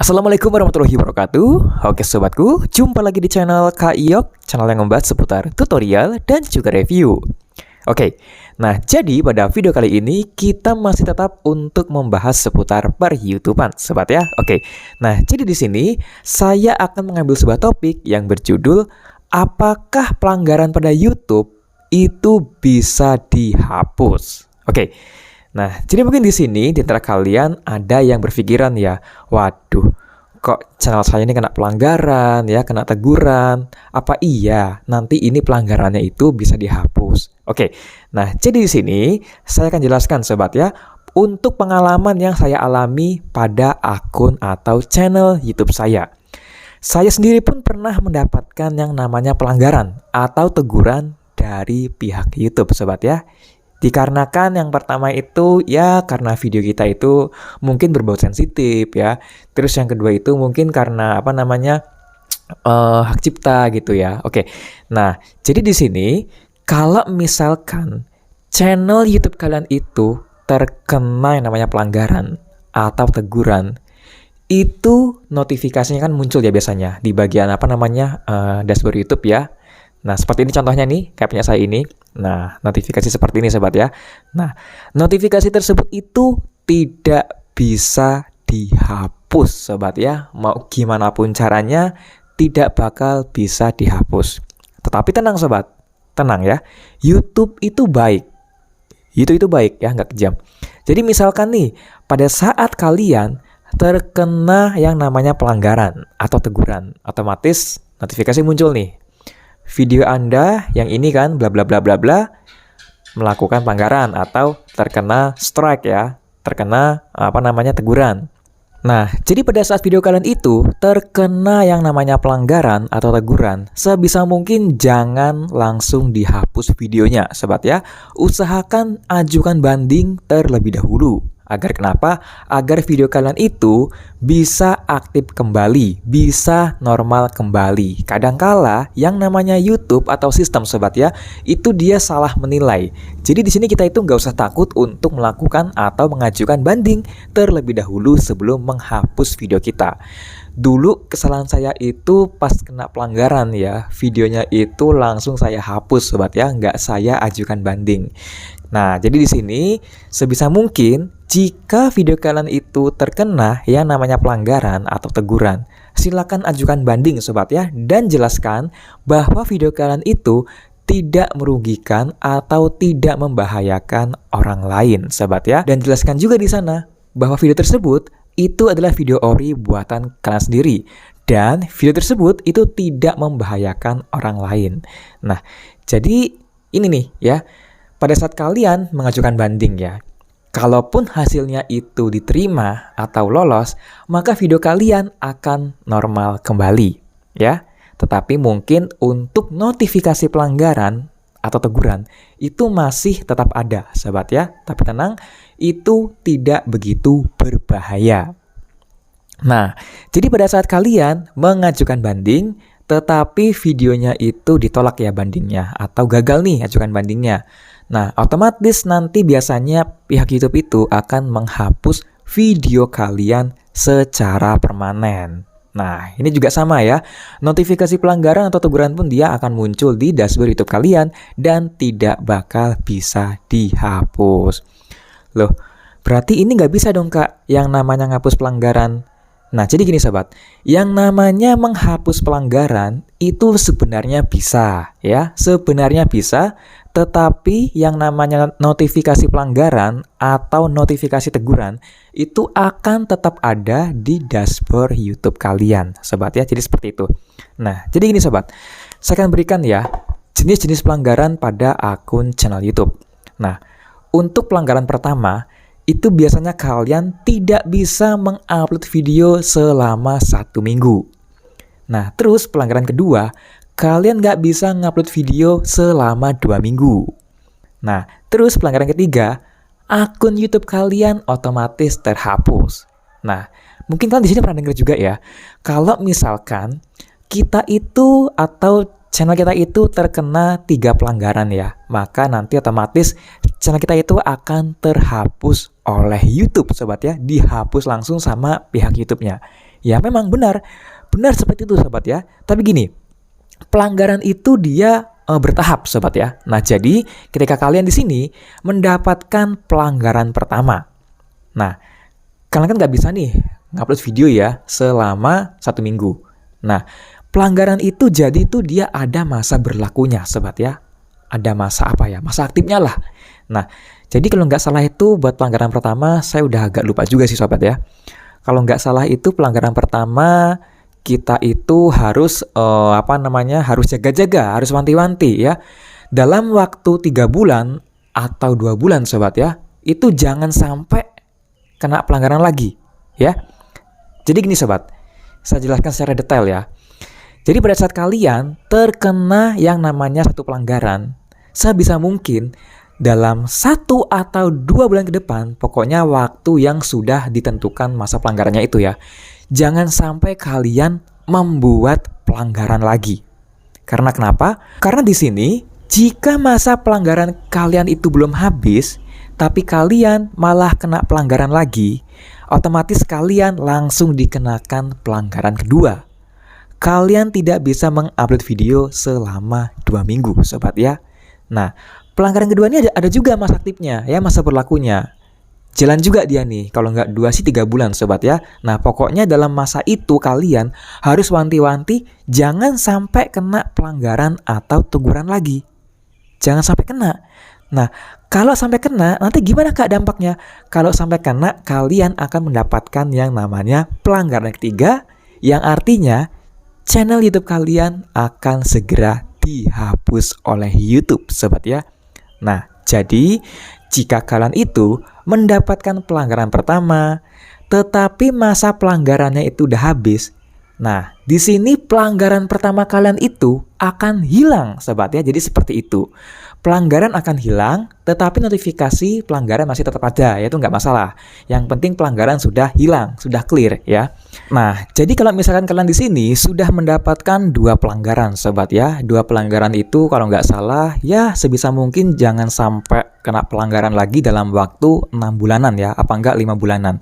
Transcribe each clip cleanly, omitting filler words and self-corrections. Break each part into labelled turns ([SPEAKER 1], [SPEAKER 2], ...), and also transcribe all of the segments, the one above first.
[SPEAKER 1] Assalamualaikum warahmatullahi wabarakatuh. Oke sobatku, jumpa lagi di channel Kak Iyok, channel yang membahas seputar tutorial dan juga review. Oke, nah jadi pada video kali ini kita masih tetap untuk membahas seputar per-YouTubean, sobat ya. Oke, nah jadi di sini saya akan mengambil sebuah topik yang berjudul apakah pelanggaran pada YouTube itu bisa dihapus? Oke. Nah, jadi mungkin di sini di antara kalian ada yang berpikiran ya, waduh, kok channel saya ini kena pelanggaran ya, kena teguran. Apa iya nanti ini pelanggarannya itu bisa dihapus? Oke. Nah, jadi di sini saya akan jelaskan sobat ya, untuk pengalaman yang saya alami pada akun atau channel YouTube saya. Saya sendiri pun pernah mendapatkan yang namanya pelanggaran atau teguran dari pihak YouTube sobat ya. Dikarenakan yang pertama itu ya karena video kita itu mungkin berbau sensitif ya. Terus yang kedua itu mungkin karena hak cipta gitu ya. Oke. Nah, jadi di sini kalau misalkan channel YouTube kalian itu terkena yang namanya pelanggaran atau teguran, itu notifikasinya kan muncul ya biasanya di bagian dashboard YouTube ya. Nah, seperti ini contohnya nih, kayak punya saya ini. Nah, notifikasi seperti ini sobat ya. Nah, notifikasi tersebut itu tidak bisa dihapus sobat ya. Mau gimana pun caranya, tidak bakal bisa dihapus. Tetapi tenang sobat, tenang ya. YouTube itu baik. YouTube itu baik ya, nggak kejam. Jadi misalkan nih, pada saat kalian terkena yang namanya pelanggaran atau teguran, otomatis notifikasi muncul nih. Video Anda yang ini kan bla bla bla bla bla melakukan pelanggaran atau terkena strike ya, terkena teguran. Nah, jadi pada saat video kalian itu terkena yang namanya pelanggaran atau teguran, sebisa mungkin jangan langsung dihapus videonya, sobat ya. Usahakan ajukan banding terlebih dahulu. Agar kenapa? Agar video kalian itu bisa aktif kembali, bisa normal kembali. Kadangkala yang namanya YouTube atau sistem sobat ya, itu dia salah menilai. Jadi di sini kita itu nggak usah takut untuk melakukan atau mengajukan banding terlebih dahulu sebelum menghapus video kita. Dulu kesalahan saya itu pas kena pelanggaran ya, videonya itu langsung saya hapus sobat ya, nggak saya ajukan banding. Nah, jadi di sini sebisa mungkin jika video kalian itu terkena yang namanya pelanggaran atau teguran, silakan ajukan banding sobat ya, dan jelaskan bahwa video kalian itu tidak merugikan atau tidak membahayakan orang lain sobat ya. Dan jelaskan juga di sana bahwa video tersebut itu adalah video ori buatan kalian sendiri dan video tersebut itu tidak membahayakan orang lain. Nah, jadi ini nih ya. Pada saat kalian mengajukan banding ya, kalaupun hasilnya itu diterima atau lolos, maka video kalian akan normal kembali ya. Tetapi mungkin untuk notifikasi pelanggaran atau teguran itu masih tetap ada sahabat ya. Tapi tenang, itu tidak begitu berbahaya. Nah, jadi pada saat kalian mengajukan banding, tetapi videonya itu ditolak ya bandingnya, atau gagal nih ajukan bandingnya. Nah, otomatis nanti biasanya pihak YouTube itu akan menghapus video kalian secara permanen. Nah, ini juga sama ya. Notifikasi pelanggaran atau teguran pun dia akan muncul di dashboard YouTube kalian dan tidak bakal bisa dihapus. Loh, berarti ini nggak bisa dong Kak yang namanya ngapus pelanggaran. Nah, jadi gini sobat, yang namanya menghapus pelanggaran itu sebenarnya bisa ya, sebenarnya bisa, tetapi yang namanya notifikasi pelanggaran atau notifikasi teguran itu akan tetap ada di dashboard YouTube kalian, sobat ya, jadi seperti itu. Nah, jadi gini sobat, saya akan berikan ya jenis-jenis pelanggaran pada akun channel YouTube. Nah, untuk pelanggaran pertama, itu biasanya kalian tidak bisa mengupload video selama 1 minggu. Nah, terus pelanggaran kedua, kalian nggak bisa ngupload video selama 2 minggu. Nah, terus pelanggaran ketiga, akun YouTube kalian otomatis terhapus. Nah, mungkin kalian di sini pernah dengar juga ya, kalau misalkan kita itu atau channel kita itu terkena 3 pelanggaran ya, maka nanti otomatis channel kita itu akan terhapus oleh YouTube sobat ya, dihapus langsung sama pihak YouTube-nya. Ya memang benar seperti itu sobat ya. Tapi gini, pelanggaran itu dia bertahap sobat ya. Nah jadi ketika kalian di sini mendapatkan pelanggaran pertama, nah kalian kan nggak bisa nih ngupload video ya selama 1 minggu. Nah pelanggaran itu jadi tuh dia ada masa berlakunya sobat ya. Ada masa apa ya? Masa aktifnya lah. Nah jadi kalau nggak salah itu buat pelanggaran pertama, saya udah agak lupa juga sih sobat ya. Kalau nggak salah itu pelanggaran pertama kita itu harus harus jaga-jaga, harus wanti-wanti ya. Dalam waktu 3 bulan atau 2 bulan sobat ya, itu jangan sampai kena pelanggaran lagi ya. Jadi gini sobat, saya jelaskan secara detail ya. Jadi pada saat kalian terkena yang namanya satu pelanggaran, sebisa mungkin dalam 1 atau 2 bulan ke depan, pokoknya waktu yang sudah ditentukan masa pelanggarannya itu ya, jangan sampai kalian membuat pelanggaran lagi. Karena kenapa? Karena di sini jika masa pelanggaran kalian itu belum habis, tapi kalian malah kena pelanggaran lagi, otomatis kalian langsung dikenakan pelanggaran kedua. Kalian tidak bisa mengupload video selama 2 minggu sobat ya. Nah pelanggaran kedua ini ada juga masa aktifnya ya, masa berlakunya. Jalan juga dia nih, kalau nggak 2 sih 3 bulan sobat ya. Nah pokoknya dalam masa itu kalian harus wanti-wanti jangan sampai kena pelanggaran atau teguran lagi. Jangan sampai kena. Nah kalau sampai kena nanti gimana kak dampaknya? Kalau sampai kena kalian akan mendapatkan yang namanya pelanggaran ketiga, yang artinya channel YouTube kalian akan segera dihapus oleh YouTube sobat ya. Nah jadi jika kalian itu mendapatkan pelanggaran pertama, tetapi masa pelanggarannya itu udah habis. Nah, di sini pelanggaran pertama kalian itu akan hilang, sobat ya. Jadi seperti itu. Pelanggaran akan hilang, tetapi notifikasi pelanggaran masih tetap ada, yaitu nggak masalah. Yang penting pelanggaran sudah hilang, sudah clear ya. Nah, jadi kalau misalkan kalian di sini sudah mendapatkan 2 pelanggaran, sobat ya. 2 pelanggaran itu kalau nggak salah, ya sebisa mungkin jangan sampai kena pelanggaran lagi dalam waktu 6 bulanan ya, apa enggak 5 bulanan.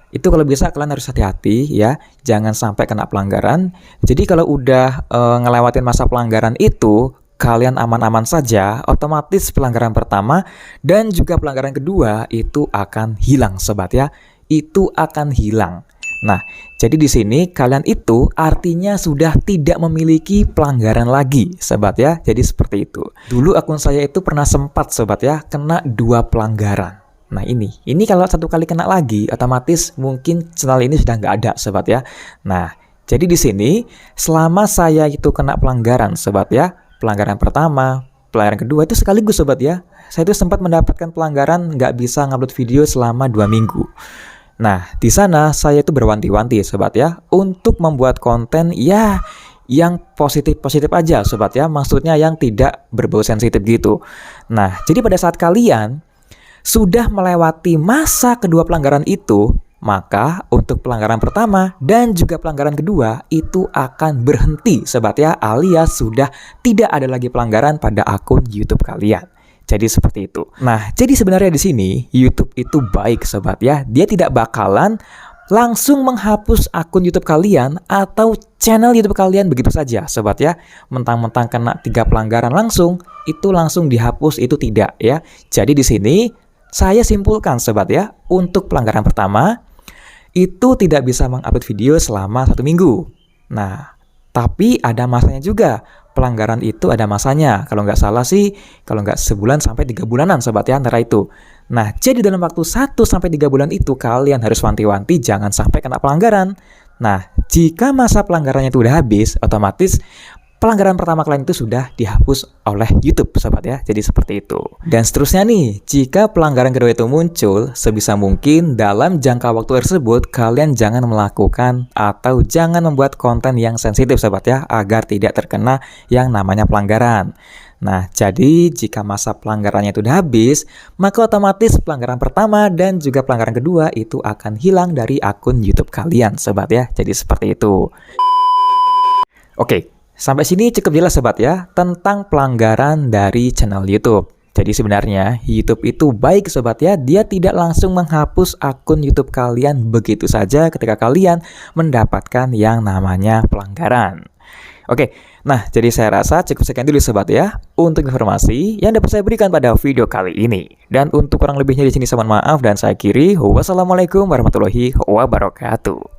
[SPEAKER 1] Itu kalau bisa kalian harus hati-hati ya, jangan sampai kena pelanggaran. Jadi kalau udah ngelewatin masa pelanggaran itu, kalian aman-aman saja, otomatis pelanggaran pertama dan juga pelanggaran kedua itu akan hilang sobat ya. Itu akan hilang. Nah, jadi di sini kalian itu artinya sudah tidak memiliki pelanggaran lagi sobat ya. Jadi seperti itu. Dulu akun saya itu pernah sempat sobat ya kena 2 pelanggaran. Nah ini kalau 1 kali kena lagi, otomatis mungkin channel ini sudah nggak ada sobat ya. Nah jadi di sini selama saya itu kena pelanggaran sobat ya, pelanggaran pertama, pelanggaran kedua itu sekaligus sobat ya. Saya itu sempat mendapatkan pelanggaran nggak bisa ngupload video selama 2 minggu. Nah di sana saya itu berwanti-wanti sobat ya untuk membuat konten ya yang positif-positif aja sobat ya, maksudnya yang tidak berbau sensitif gitu. Nah jadi pada saat kalian sudah melewati masa kedua pelanggaran itu, maka untuk pelanggaran pertama dan juga pelanggaran kedua itu akan berhenti sobat ya, alias sudah tidak ada lagi pelanggaran pada akun YouTube kalian. Jadi seperti itu. Nah, jadi sebenarnya di sini YouTube itu baik sobat ya. Dia tidak bakalan langsung menghapus akun YouTube kalian atau channel YouTube kalian begitu saja sobat ya. Mentang-mentang kena 3 pelanggaran langsung dihapus, itu tidak ya. Jadi di sini saya simpulkan sobat ya, untuk pelanggaran pertama itu tidak bisa mengupload video selama 1 minggu. Nah, tapi ada masanya juga. Pelanggaran itu ada masanya. Kalau nggak salah sih, kalau nggak sebulan sampai 3 bulanan sobat ya, antara itu. Nah, jadi dalam waktu 1 sampai 3 bulan itu kalian harus wanti-wanti jangan sampai kena pelanggaran. Nah, jika masa pelanggarannya itu udah habis, otomatis pelanggaran pertama kalian itu sudah dihapus oleh YouTube sobat ya. Jadi seperti itu. Dan seterusnya nih, jika pelanggaran kedua itu muncul, sebisa mungkin dalam jangka waktu tersebut kalian jangan melakukan atau jangan membuat konten yang sensitif sobat ya, agar tidak terkena yang namanya pelanggaran. Nah, jadi jika masa pelanggarannya itu udah habis, maka otomatis pelanggaran pertama dan juga pelanggaran kedua itu akan hilang dari akun YouTube kalian sobat ya. Jadi seperti itu. Oke. Sampai sini cukup jelas sobat ya tentang pelanggaran dari channel YouTube. Jadi sebenarnya YouTube itu baik sobat ya, dia tidak langsung menghapus akun YouTube kalian begitu saja ketika kalian mendapatkan yang namanya pelanggaran. Oke, nah jadi saya rasa cukup sekian dulu sobat ya untuk informasi yang dapat saya berikan pada video kali ini. Dan untuk kurang lebihnya di sini saya mohon maaf dan saya akhiri. Wassalamualaikum warahmatullahi wabarakatuh.